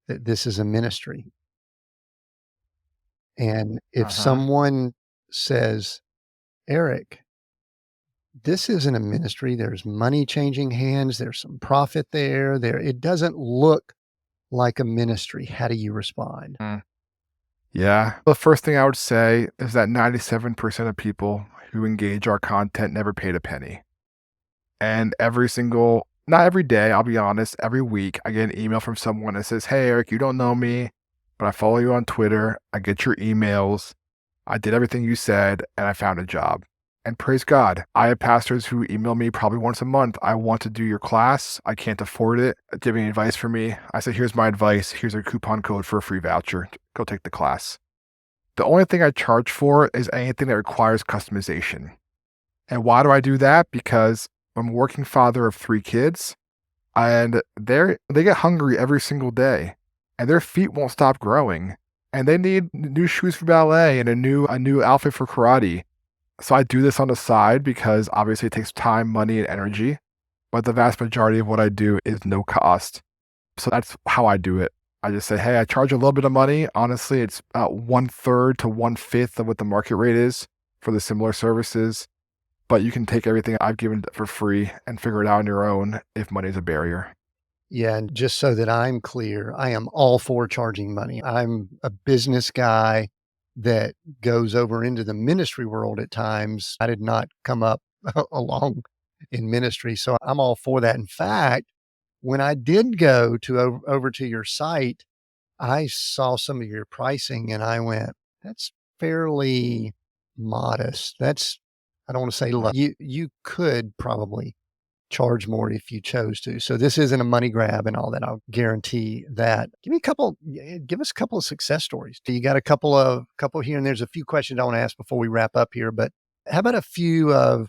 that this is a ministry. And if Uh-huh. someone says, Eric, this isn't a ministry, there's money changing hands, there's some profit there, it doesn't look like a ministry. How do you respond? Mm. Yeah. The first thing I would say is that 97% of people who engage our content never paid a penny. And not every day, I'll be honest, every week, I get an email from someone that says, "Hey, Eric, you don't know me, but I follow you on Twitter. I get your emails. I did everything you said, and I found a job." And praise God, I have pastors who email me probably once a month. "I want to do your class. I can't afford it. Do you have any advice for me?" I said, "Here's my advice. Here's a coupon code for a free voucher. Go take the class." The only thing I charge for is anything that requires customization. And why do I do that? Because I'm a working father of 3 kids, and they get hungry every single day, and their feet won't stop growing, and they need new shoes for ballet and a new outfit for karate. So I do this on the side because obviously it takes time, money, and energy, but the vast majority of what I do is no cost. So that's how I do it. I just say, "Hey, I charge a little bit of money." Honestly, it's about 1/3 to 1/5 of what the market rate is for the similar services. But you can take everything I've given for free and figure it out on your own if money is a barrier. Yeah, and just so that I'm clear, I am all for charging money. I'm a business guy that goes over into the ministry world at times. I did not come up along in ministry, so I'm all for that. In fact, when I did go to over to your site, I saw some of your pricing and I went, that's fairly modest. That's I don't want to say low. You could probably charge more if you chose to. So this isn't a money grab and all that. I'll guarantee that. Give us a couple of success stories. Do you got a couple here? And there's a few questions I want to ask before we wrap up here, but how about a few of,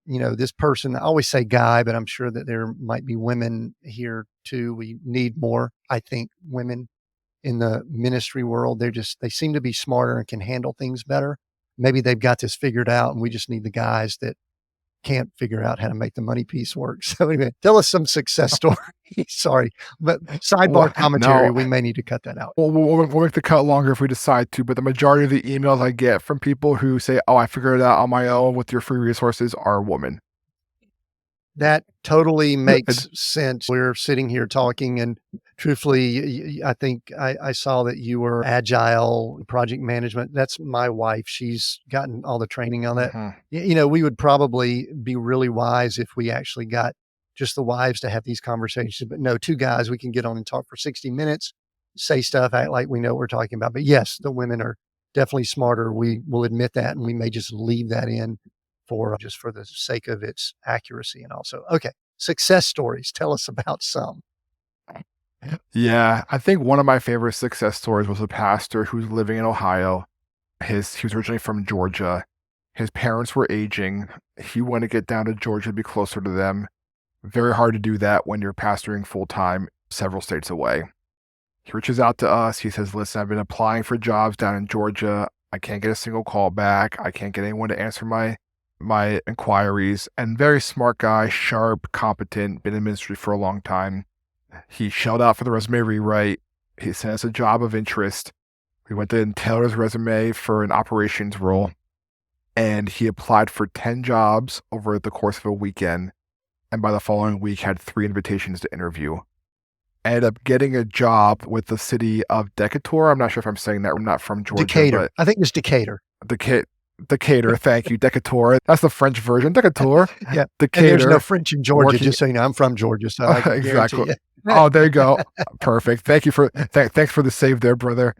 this person, I always say guy, but I'm sure that there might be women here too. We need more, I think, women in the ministry world. They seem to be smarter and can handle things better. Maybe they've got this figured out and we just need the guys that can't figure out how to make the money piece work. So anyway, tell us some success stories. Sorry, but sidebar What? commentary, No. we may need to cut that out. We'll make the cut longer if we decide to, but the majority of the emails I get from people who say, "Oh, I figured it out on my own with your free resources," are women. That totally And- makes sense. We're sitting here talking, and truthfully, I think I saw that you were agile project management. That's my wife. She's gotten all the training on that. Mhm. We would probably be really wise if we actually got just the wives to have these conversations. But no, 2 guys, we can get on and talk for 60 minutes, say stuff, act like we know what we're talking about. But yes, the women are definitely smarter. We will admit that, and we may just leave that in for the sake of its accuracy. And also, okay, success stories. Tell us about some. Yeah, I think one of my favorite success stories was a pastor who's living in Ohio. He was originally from Georgia. His parents were aging. He wanted to get down to Georgia to be closer to them. Very hard to do that when you're pastoring full time several states away. He reaches out to us. He says, "Listen, I've been applying for jobs down in Georgia. I can't get a single call back. I can't get anyone to answer my inquiries." And very smart guy, sharp, competent, been in ministry for a long time. He shelled out for the resume rewrite. He sent us a job of interest. We went to tailor his resume for an operations role, and he applied for 10 jobs over the course of a weekend. And by the following week, had 3 invitations to interview. Ended up getting a job with the city of Decatur. I'm not sure if I'm saying that. I'm not from Georgia, Decatur. but I think it's Decatur. Decatur. Thank you, Decatur. That's the French version. Decatur. Yeah. And there's no Decatur. French in Georgia, Working just so you know. I'm from Georgia, so I can guarantee exactly. you. Oh, there you go. Perfect. Thank you for thanks for the save there, brother.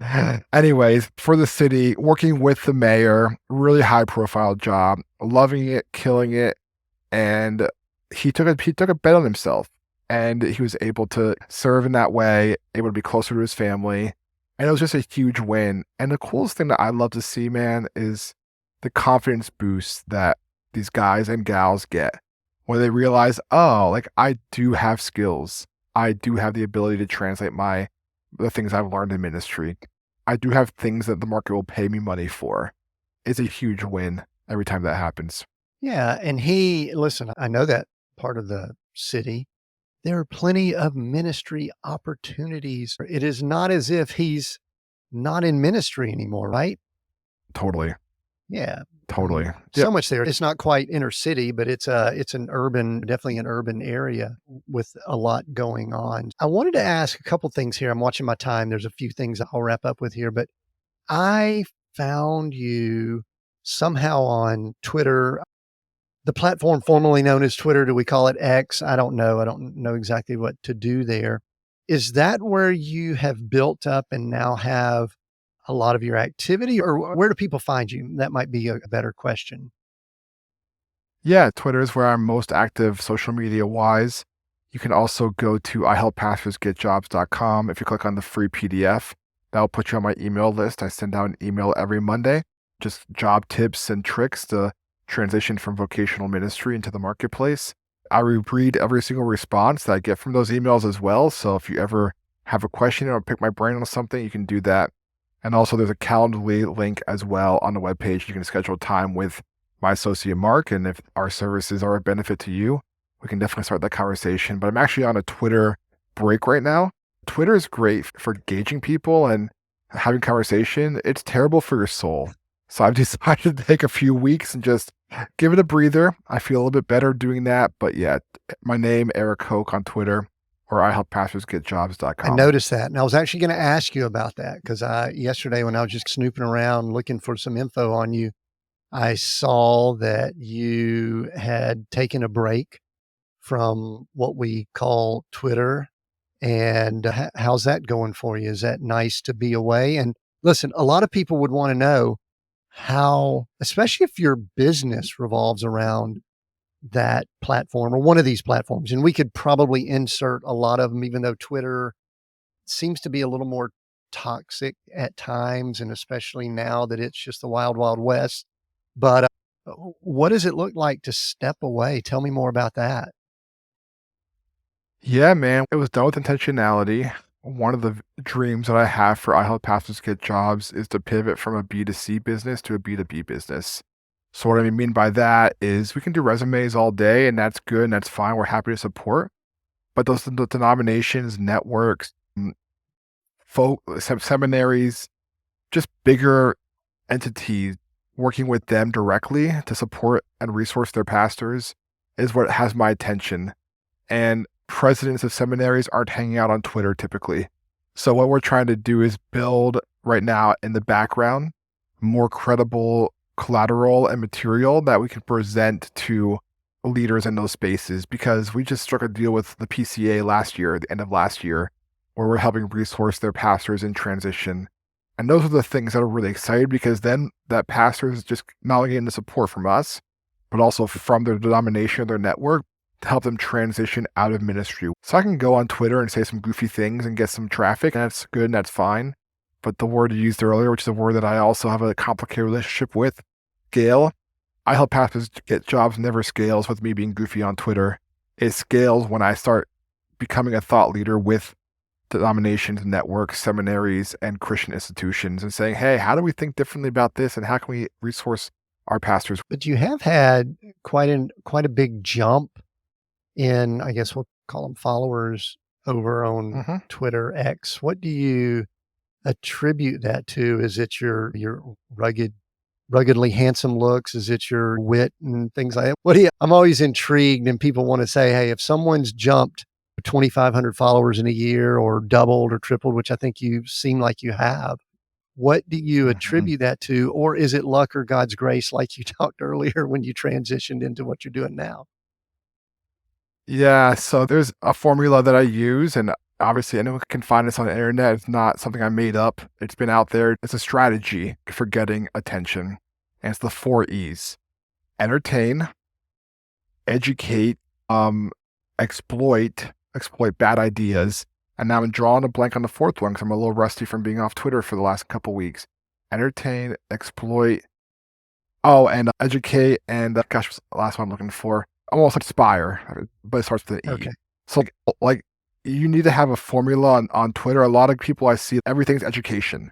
Anyways, for the city, working with the mayor, really high profile job, loving it, killing it, and he took a bet on himself, and he was able to serve in that way, able to be closer to his family, and it was just a huge win. And the coolest thing that I love to see, man, is the confidence boost that these guys and gals get when they realize, oh, like I do have skills. I do have the ability to translate the things I've learned in ministry. I do have things that the market will pay me money for. It's a huge win every time that happens. Yeah, and listen, I know that part of the city. There are plenty of ministry opportunities. It is not as if he's not in ministry anymore, right? Totally. Yeah. I Totally. mean, Yep. so much there. It's not quite inner city, but it's an urban, definitely an urban area with a lot going on. I wanted to ask a couple things here. I'm watching my time. There's a few things I'll wrap up with here, but I found you somehow on Twitter, the platform formerly known as Twitter. Do we call it X? I don't know. I don't know exactly what to do there. Is that where you have built up and now have a lot of your activity, or where do people find you? That might be a better question. Yeah, Twitter is where I'm most active social media wise. You can also go to ihelppastorsgetjobs.com. If you click on the free PDF, that'll put you on my email list. I send out an email every Monday, just job tips and tricks to transition from vocational ministry into the marketplace. I read every single response that I get from those emails as well. So if you ever have a question or pick my brain on something, you can do that. And also there's a Calendly link as well on the webpage. You can schedule time with my associate Mark, and if our services are a benefit to you, we can definitely start that conversation. But I'm actually on a Twitter break right now. Twitter is great for gauging people and having conversation. It's terrible for your soul. So I've decided to take a few weeks and just give it a breather. I feel a little bit better doing that. But yeah, my name, Eric Hoke on Twitter, or I ihelppastorsgetjobs.com. noticed that. And I was actually going to ask you about that because yesterday when I was just snooping around looking for some info on you, I saw that you had taken a break from what we call Twitter. And how's that going for you? Is that nice to be away? And listen, a lot of people would want to know how, especially if your business revolves around that platform or one of these platforms, and we could probably insert a lot of them, even though Twitter seems to be a little more toxic at times, and especially now that it's just the wild, wild west. But what does it look like to step away? Tell me more about that. Yeah, man, it was done with intentionality. One of the dreams that I have for I Help Pastors Get Jobs is to pivot from a B2C business to a B2B business. So what I mean by that is we can do resumes all day and that's good and that's fine. We're happy to support. But those the denominations, networks, seminaries, just bigger entities, working with them directly to support and resource their pastors is what has my attention. And presidents of seminaries aren't hanging out on Twitter typically. So what we're trying to do is build right now in the background more credible collateral and material that we can present to leaders in those spaces, because we just struck a deal with the PCA last year, the end of last year, where we're helping resource their pastors in transition. And those are the things that are really exciting, because then that pastor is just not only getting the support from us, but also from their denomination, their network, to help them transition out of ministry. So I can go on Twitter and say some goofy things and get some traffic, and that's good and that's fine. But the word you used earlier, which is a word that I also have a complicated relationship with, scale. I help pastors get jobs never scales with me being goofy on Twitter. It scales when I start becoming a thought leader with denominations, networks, seminaries, and Christian institutions and saying, hey, how do we think differently about this? And how can we resource our pastors? But you have had quite a big jump in, I guess we'll call them followers over on Mhm. Twitter X. What do you attribute that to? Is it your ruggedly handsome looks? Is it your wit and things like that? I'm always intrigued, and people want to say, hey, if someone's jumped 2,500 followers in a year or doubled or tripled, which I think you seem like you have, what do you Mhm. attribute that to? Or is it luck or God's grace, like you talked earlier when you transitioned into what you're doing now? Yeah, so there's a formula that I use, and obviously anyone can find this on the internet. It's not something I made up. It's been out there. It's a strategy for getting attention. And it's the 4 E's: entertain, educate, um, exploit bad ideas. And now I'm drawing a blank on the fourth one because I'm a little rusty from being off Twitter for the last couple weeks. Entertain, exploit, and educate, and gosh, what's the last one I'm looking for? Almost inspire, but it starts with an E. Okay. So like you need to have a formula on Twitter. A lot of people I see, everything's education.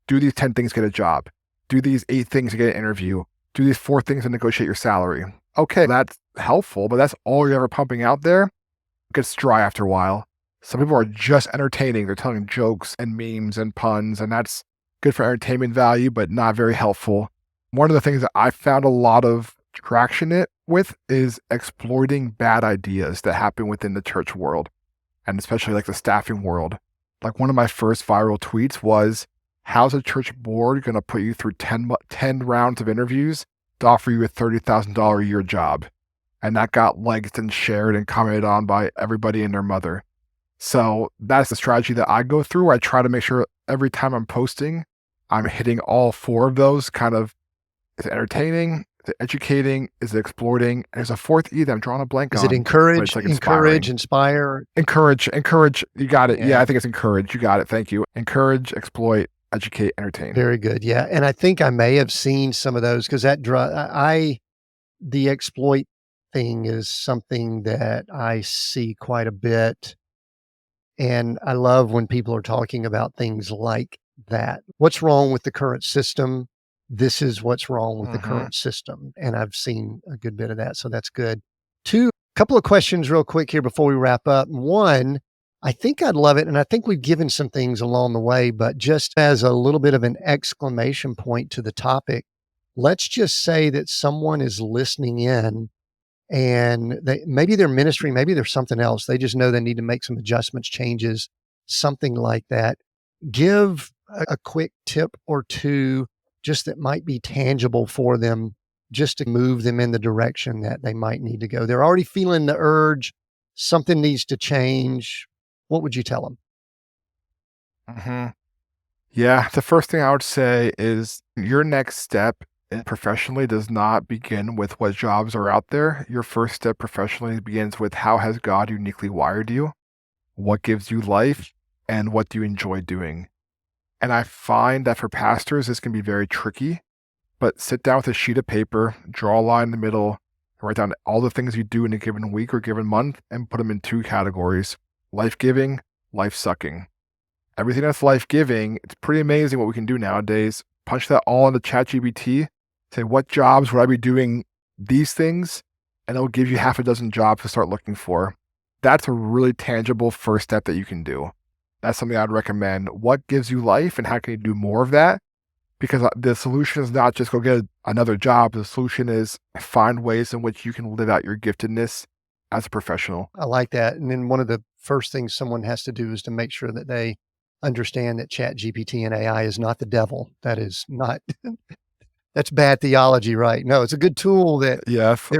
Do these 10 things, get a job. Do these 8 things to get an interview. Do these 4 things to negotiate your salary. Okay, that's helpful, but that's all you're ever pumping out there. It gets dry after a while. Some people are just entertaining. They're telling jokes and memes and puns, and that's good for entertainment value, but not very helpful. One of the things that I found a lot of traction with is exploiting bad ideas that happen within the church world, and especially like the staffing world. Like one of my first viral tweets was, how's a church board going to put you through 10 rounds of interviews to offer you a $30,000 a year job? And that got liked and shared and commented on by everybody and their mother. So that's the strategy that I go through. I try to make sure every time I'm posting, I'm hitting all 4 of those kind of. Is it entertaining? Is it educating? Is it exploiting? And there's a 4th E that I'm drawing a blank Is on. it encourage, It's like encourage, inspire? Encourage. You got it. Yeah. Yeah, I think it's encourage. You got it. Thank you. Encourage, exploit, educate, entertain. Very good. Yeah. And I think I may have seen some of those because the exploit thing is something that I see quite a bit. And I love when people are talking about things like that. What's wrong with the current system? This is what's wrong with the current system. And I've seen a good bit of that. So that's good. Couple of questions real quick here before we wrap up. One, I think I'd love it. And I think we've given some things along the way, but just as a little bit of an exclamation point to the topic, let's just say that someone is listening in and maybe their ministry, maybe there's something else. They just know they need to make some adjustments, changes, something like that. Give a quick tip or two just that might be tangible for them, just to move them in the direction that they might need to go. They're already feeling the urge. Something needs to change. What would you tell them? Yeah, the first thing I would say is your next step professionally does not begin with what jobs are out there. Your first step professionally begins with how has God uniquely wired you, what gives you life, and what do you enjoy doing. And I find that for pastors, this can be very tricky, but sit down with a sheet of paper, draw a line in the middle, and write down all the things you do in a given week or given month and put them in 2 categories: life-giving, life-sucking. Everything that's life-giving, it's pretty amazing what we can do nowadays. Punch that all into ChatGPT, say, what jobs would I be doing these things? And it'll give you half a dozen jobs to start looking for. That's a really tangible first step that you can do. That's something I'd recommend. What gives you life and how can you do more of that? Because the solution is not just go get another job. The solution is find ways in which you can live out your giftedness as a professional. I like that. And then one of the first things someone has to do is to make sure that they understand that Chat GPT and AI is not the devil. That is not, that's bad theology, right? No, it's a good tool that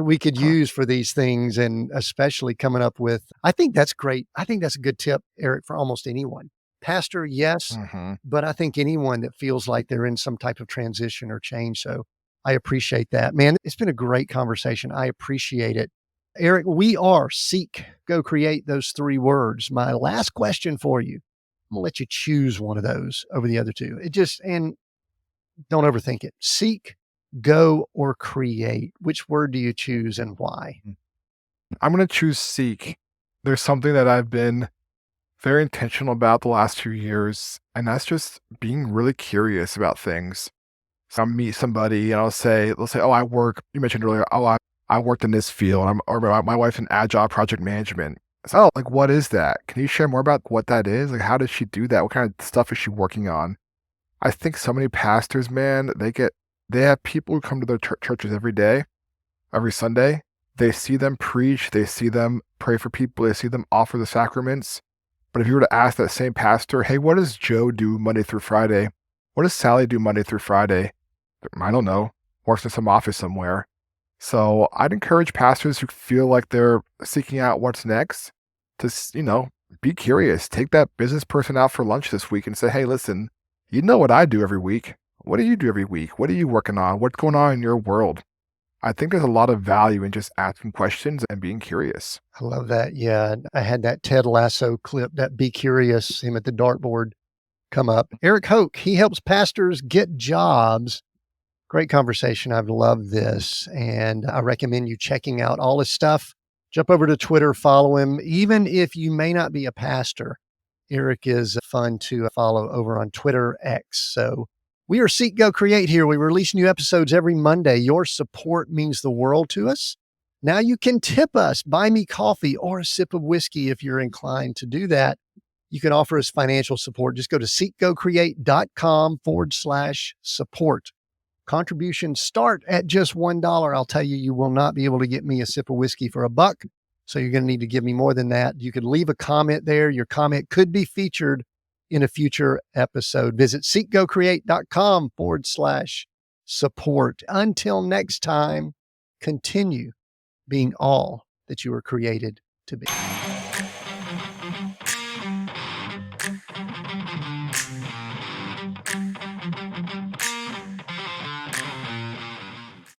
we could use for these things, and especially coming up with, I think that's great. I think that's a good tip, Eric, for almost anyone. Pastor, yes, but I think anyone that feels like they're in some type of transition or change. So I appreciate that. Man, it's been a great conversation. I appreciate it. Eric, we are seek, go create, those 3 words. My last question for you, I'm gonna let you choose one of those over the other 2. And don't overthink it. Seek, go, or create. Which word do you choose and why? I'm going to choose seek. There's something that I've been very intentional about the last few years, and that's just being really curious about things. So I'll meet somebody and they'll say, oh, you mentioned earlier, I worked in this field, or my wife's in agile project management. So, oh, like, what is that? Can you share more about what that is? Like, how does she do that? What kind of stuff is she working on? I think so many pastors, man, they have people who come to their churches every day, every Sunday. They see them preach, they see them pray for people, they see them offer the sacraments. But if you were to ask that same pastor, hey, what does Joe do Monday through Friday? What does Sally do Monday through Friday? I don't know. Works in some office somewhere. So I'd encourage pastors who feel like they're seeking out what's next to, be curious. Take that business person out for lunch this week and say, hey, listen, you know what I do every week. What do you do every week? What are you working on? What's going on in your world? I think there's a lot of value in just asking questions and being curious. I love that. Yeah. I had that Ted Lasso clip, that Be Curious, him at the dartboard come up. Eric Hoke, he helps pastors get jobs. Great conversation. I've loved this. And I recommend you checking out all his stuff. Jump over to Twitter, follow him. Even if you may not be a pastor, Eric is fun to follow over on Twitter X. So we are Seek, Go, Create here. We release new episodes every Monday. Your support means the world to us. Now you can tip us, buy me coffee or a sip of whiskey if you're inclined to do that. You can offer us financial support. Just go to seekgocreate.com/support. Contributions start at just $1. I'll tell you, you will not be able to get me a sip of whiskey for $1. So you're going to need to give me more than that. You could leave a comment there. Your comment could be featured in a future episode. Visit seekgocreate.com/support. Until next time, continue being all that you were created to be.